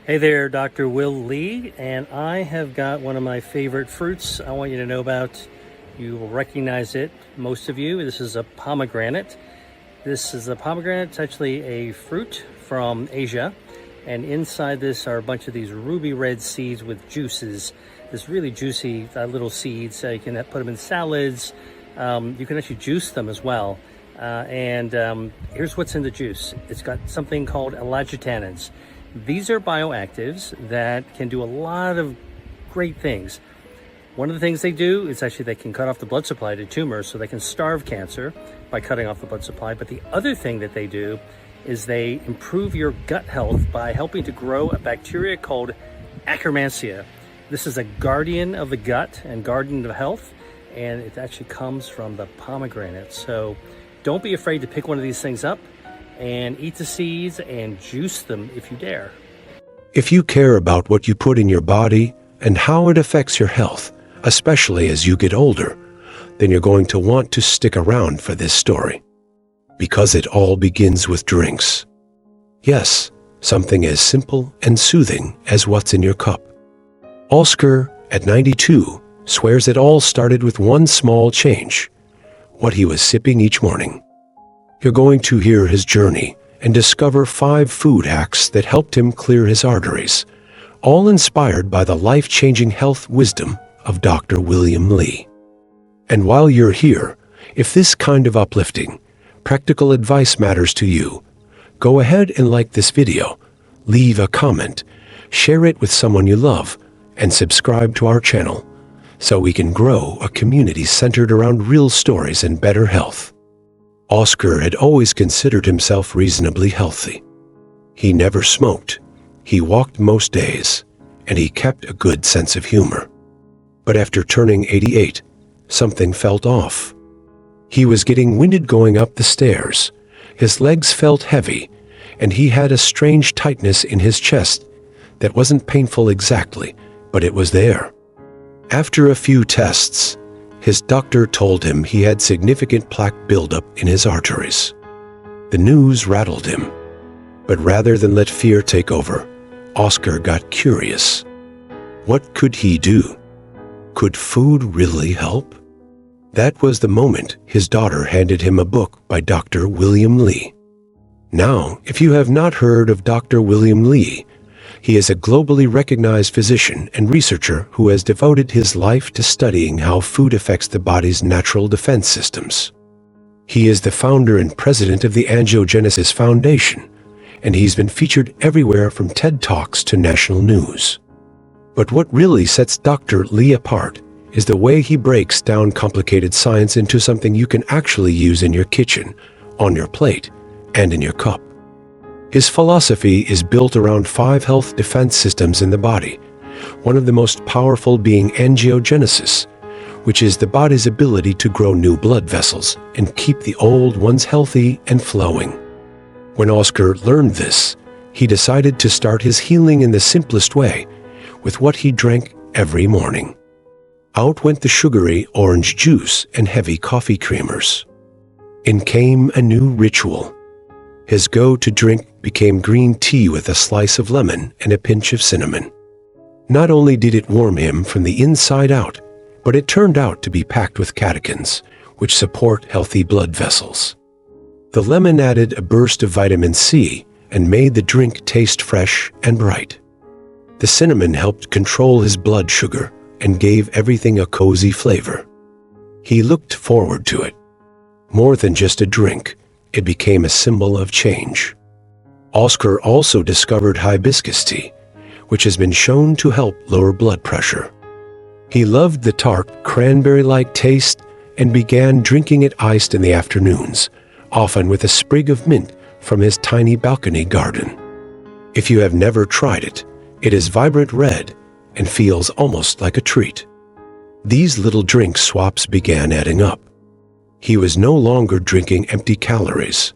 Hey there, Dr. Will Lee, and I have got one of my favorite fruits I want you to know about. You will recognize it, most of you. This is a pomegranate. It's actually a fruit from Asia, and inside this are a bunch of these ruby red seeds with juices. This really juicy little seeds. You can put them in salads. You can actually juice them as well. Here's what's in the juice. It's got something called ellagitannins. These are bioactives that can do a lot of great things. One of the things they do is actually they can cut off the blood supply to tumors, so they can starve cancer by cutting off the blood supply. But the other thing that they do is they improve your gut health by helping to grow a bacteria called Akkermansia. This is a guardian of the gut and guardian of health, and it actually comes from the pomegranate. So don't be afraid to pick one of these things up and eat the seeds and juice them if you dare. If you care about what you put in your body and how it affects your health, especially as you get older, then you're going to want to stick around for this story. Because it all begins with drinks. Yes, something as simple and soothing as what's in your cup. Oscar, at 92, swears it all started with one small change: what he was sipping each morning. You're going to hear his journey and discover 5 food hacks that helped him clear his arteries, all inspired by the life-changing health wisdom of Dr. William Lee. And while you're here, if this kind of uplifting, practical advice matters to you, go ahead and like this video, leave a comment, share it with someone you love, and subscribe to our channel so we can grow a community centered around real stories and better health. Oscar had always considered himself reasonably healthy. He never smoked, he walked most days, and he kept a good sense of humor. But after turning 88, something felt off. He was getting winded going up the stairs, his legs felt heavy, and he had a strange tightness in his chest that wasn't painful exactly, but it was there. After a few tests, his doctor told him he had significant plaque buildup in his arteries. The news rattled him, but rather than let fear take over, Oscar got curious. What could he do? Could food really help? That was the moment his daughter handed him a book by Dr. William Lee. Now, if you have not heard of Dr. William Lee, he is a globally recognized physician and researcher who has devoted his life to studying how food affects the body's natural defense systems. He is the founder and president of the Angiogenesis Foundation, and he's been featured everywhere from TED Talks to national news. But what really sets Dr. Lee apart is the way he breaks down complicated science into something you can actually use in your kitchen, on your plate, and in your cup. His philosophy is built around 5 health defense systems in the body, one of the most powerful being angiogenesis, which is the body's ability to grow new blood vessels and keep the old ones healthy and flowing. When Oscar learned this, he decided to start his healing in the simplest way, with what he drank every morning. Out went the sugary orange juice and heavy coffee creamers. In came a new ritual. His go-to drink became green tea with a slice of lemon and a pinch of cinnamon. Not only did it warm him from the inside out, but it turned out to be packed with catechins, which support healthy blood vessels. The lemon added a burst of vitamin C and made the drink taste fresh and bright. The cinnamon helped control his blood sugar and gave everything a cozy flavor. He looked forward to it. More than just a drink, it became a symbol of change. Oscar also discovered hibiscus tea, which has been shown to help lower blood pressure. He loved the tart, cranberry-like taste and began drinking it iced in the afternoons, often with a sprig of mint from his tiny balcony garden. If you have never tried it, it is vibrant red and feels almost like a treat. These little drink swaps began adding up. He was no longer drinking empty calories.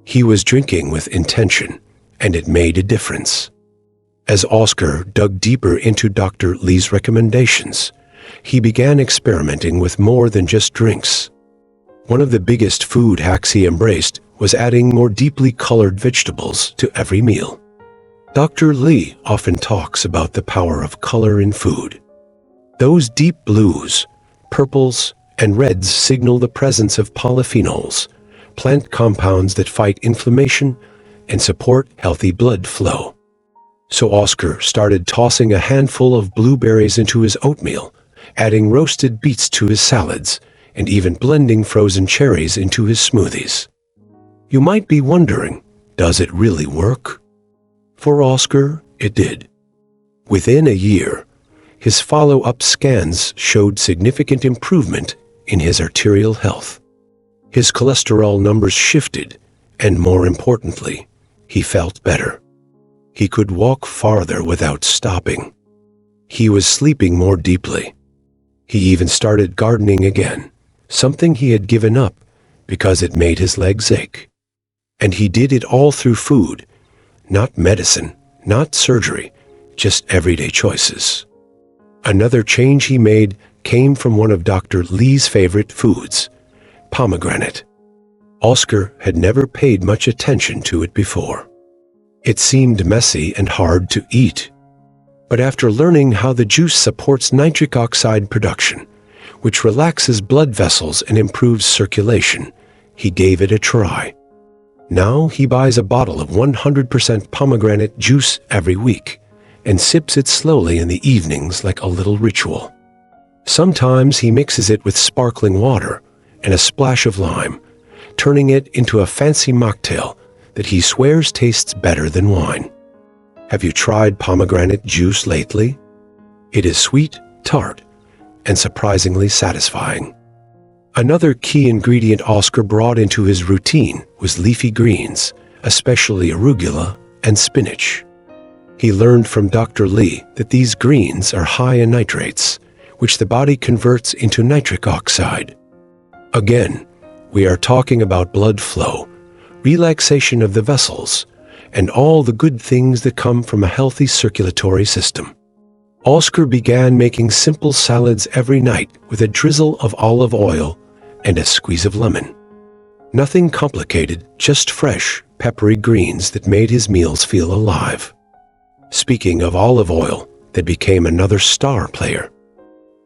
He was drinking with intention, and it made a difference. As Oscar dug deeper into Dr. Lee's recommendations, he began experimenting with more than just drinks. One of the biggest food hacks he embraced was adding more deeply colored vegetables to every meal. Dr. Lee often talks about the power of color in food. Those deep blues, purples, and reds signal the presence of polyphenols, plant compounds that fight inflammation and support healthy blood flow. So Oscar started tossing a handful of blueberries into his oatmeal, adding roasted beets to his salads, and even blending frozen cherries into his smoothies. You might be wondering, does it really work? For Oscar, it did. Within a year, his follow-up scans showed significant improvement in his arterial health. His cholesterol numbers shifted, and more importantly, he felt better. He could walk farther without stopping. He was sleeping more deeply. He even started gardening again, something he had given up because it made his legs ache. And he did it all through food, not medicine, not surgery, just everyday choices. Another change he made came from one of Dr. Lee's favorite foods, pomegranate. Oscar had never paid much attention to it before. It seemed messy and hard to eat. But after learning how the juice supports nitric oxide production, which relaxes blood vessels and improves circulation, he gave it a try. Now he buys a bottle of 100% pomegranate juice every week and sips it slowly in the evenings like a little ritual. Sometimes he mixes it with sparkling water and a splash of lime, turning it into a fancy mocktail that he swears tastes better than wine. Have you tried pomegranate juice lately? It is sweet, tart, and surprisingly satisfying. Another key ingredient Oscar brought into his routine was leafy greens, especially arugula and spinach. He learned from Dr. Lee that these greens are high in nitrates, which the body converts into nitric oxide. Again, we are talking about blood flow, relaxation of the vessels, and all the good things that come from a healthy circulatory system. Oscar began making simple salads every night with a drizzle of olive oil and a squeeze of lemon. Nothing complicated, just fresh, peppery greens that made his meals feel alive. Speaking of olive oil, that became another star player.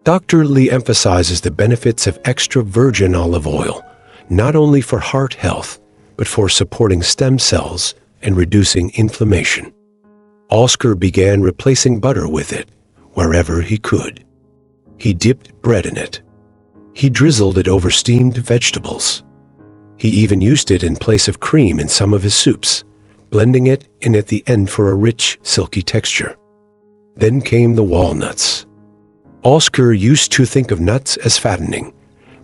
Dr. Lee emphasizes the benefits of extra virgin olive oil, not only for heart health, but for supporting stem cells and reducing inflammation. Oscar began replacing butter with it wherever he could. He dipped bread in it. He drizzled it over steamed vegetables. He even used it in place of cream in some of his soups, blending it in at the end for a rich, silky texture. Then came the walnuts. Oscar used to think of nuts as fattening,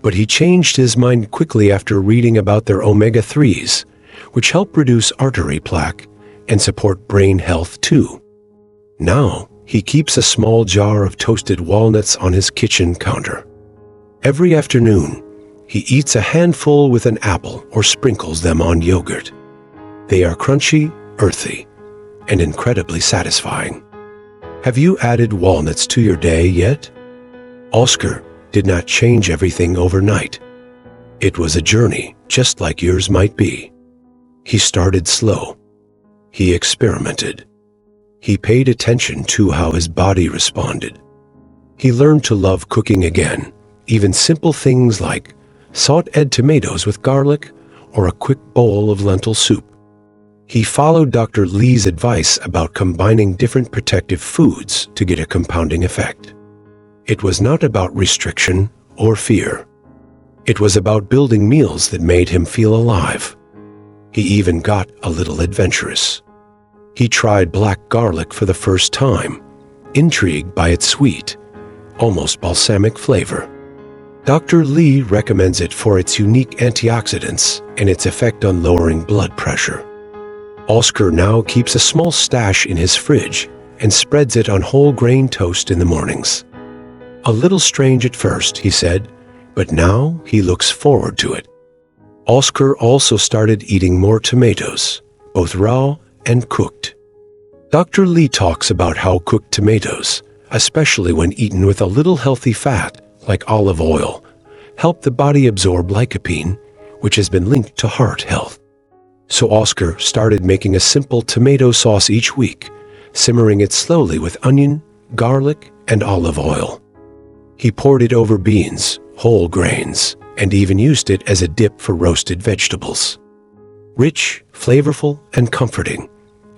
but he changed his mind quickly after reading about their omega-3s, which help reduce artery plaque and support brain health too. Now, he keeps a small jar of toasted walnuts on his kitchen counter. Every afternoon, he eats a handful with an apple or sprinkles them on yogurt. They are crunchy, earthy, and incredibly satisfying. Have you added walnuts to your day yet? Oscar did not change everything overnight. It was a journey, just like yours might be. He started slow. He experimented. He paid attention to how his body responded. He learned to love cooking again, even simple things like sauteed tomatoes with garlic or a quick bowl of lentil soup. He followed Dr. Lee's advice about combining different protective foods to get a compounding effect. It was not about restriction or fear. It was about building meals that made him feel alive. He even got a little adventurous. He tried black garlic for the first time, intrigued by its sweet, almost balsamic flavor. Dr. Lee recommends it for its unique antioxidants and its effect on lowering blood pressure. Oscar now keeps a small stash in his fridge and spreads it on whole grain toast in the mornings. A little strange at first, he said, but now he looks forward to it. Oscar also started eating more tomatoes, both raw and cooked. Dr. Lee talks about how cooked tomatoes, especially when eaten with a little healthy fat like olive oil, help the body absorb lycopene, which has been linked to heart health. So Oscar started making a simple tomato sauce each week, simmering it slowly with onion, garlic, and olive oil. He poured it over beans, whole grains, and even used it as a dip for roasted vegetables. Rich, flavorful, and comforting,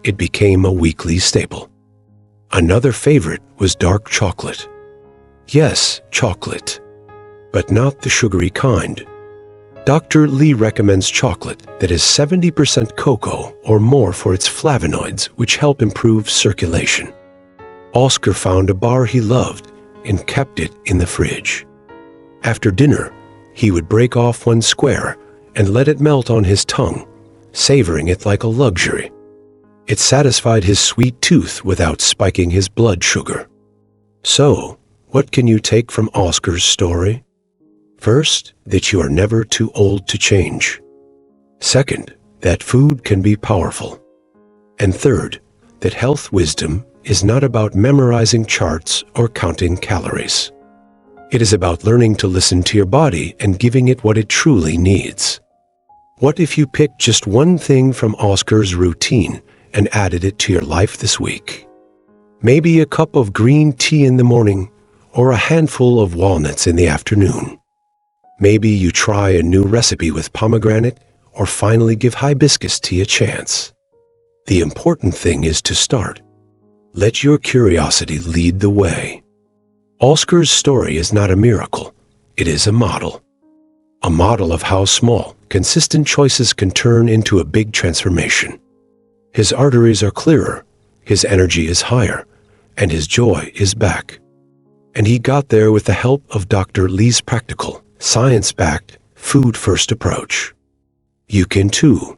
it became a weekly staple. Another favorite was dark chocolate. Yes, chocolate, but not the sugary kind. Dr. Lee recommends chocolate that is 70% cocoa or more for its flavonoids, which help improve circulation. Oscar found a bar he loved and kept it in the fridge. After dinner, he would break off one square and let it melt on his tongue, savoring it like a luxury. It satisfied his sweet tooth without spiking his blood sugar. So, what can you take from Oscar's story? First, that you are never too old to change. Second, that food can be powerful. And third, that health wisdom is not about memorizing charts or counting calories. It is about learning to listen to your body and giving it what it truly needs. What if you picked just one thing from Oscar's routine and added it to your life this week? Maybe a cup of green tea in the morning or a handful of walnuts in the afternoon. Maybe you try a new recipe with pomegranate or finally give hibiscus tea a chance. The important thing is to start. Let your curiosity lead the way. Oscar's story is not a miracle. It is a model. A model of how small, consistent choices can turn into a big transformation. His arteries are clearer, his energy is higher, and his joy is back. And he got there with the help of Dr. Lee's practical, science-backed, food-first approach. You can too.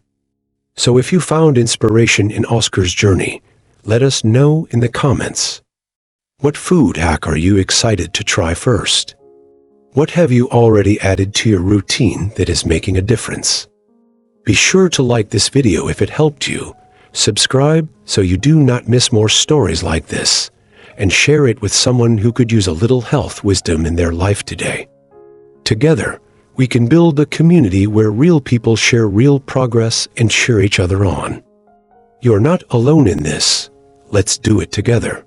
So if you found inspiration in Oscar's journey, let us know in the comments. What food hack are you excited to try first? What have you already added to your routine that is making a difference? Be sure to like this video if it helped you, subscribe so you do not miss more stories like this, and share it with someone who could use a little health wisdom in their life today. Together, we can build a community where real people share real progress and cheer each other on. You're not alone in this. Let's do it together.